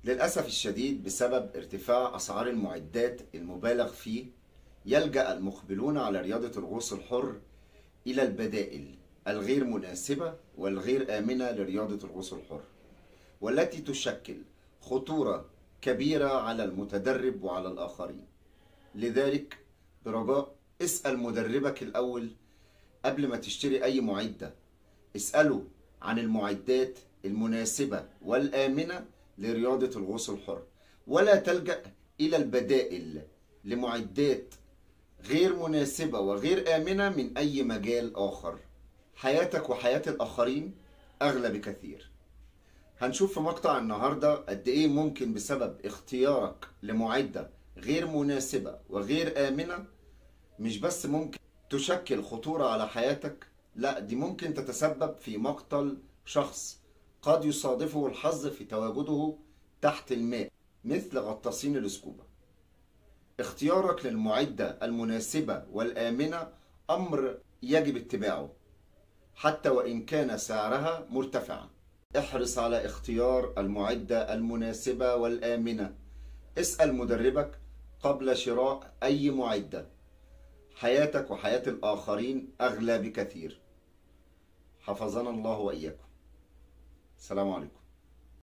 للأسف الشديد بسبب ارتفاع أسعار المعدات المبالغ فيه، يلجأ المقبلون على رياضة الغوص الحر إلى البدائل الغير مناسبة والغير آمنة لرياضة الغوص الحر، والتي تشكل خطورة كبيرة على المتدرب وعلى الآخرين. لذلك برجاء اسأل مدربك الأول قبل ما تشتري أي معدة. اسأله عن المعدات المناسبة والآمنة لرياضة الغوص الحر، ولا تلجأ إلى البدائل لمعدات غير مناسبة وغير آمنة من أي مجال آخر. حياتك وحياة الآخرين أغلى بكثير. هنشوف في مقطع النهاردة قد إيه ممكن بسبب اختيارك لمعدة غير مناسبة وغير آمنة مش بس ممكن تشكل خطورة على حياتك، لا دي ممكن تتسبب في مقتل شخص قد يصادفه الحظ في تواجده تحت الماء مثل غطاسين الاسكوبا. اختيارك للمعدة المناسبة والآمنة أمر يجب اتباعه حتى وإن كان سعرها مرتفعا. احرص على اختيار المعدة المناسبة والآمنة. اسأل مدربك قبل شراء أي معدة. حياتك وحياة الآخرين أغلى بكثير. حفظنا الله وإياكم. السلام عليكم.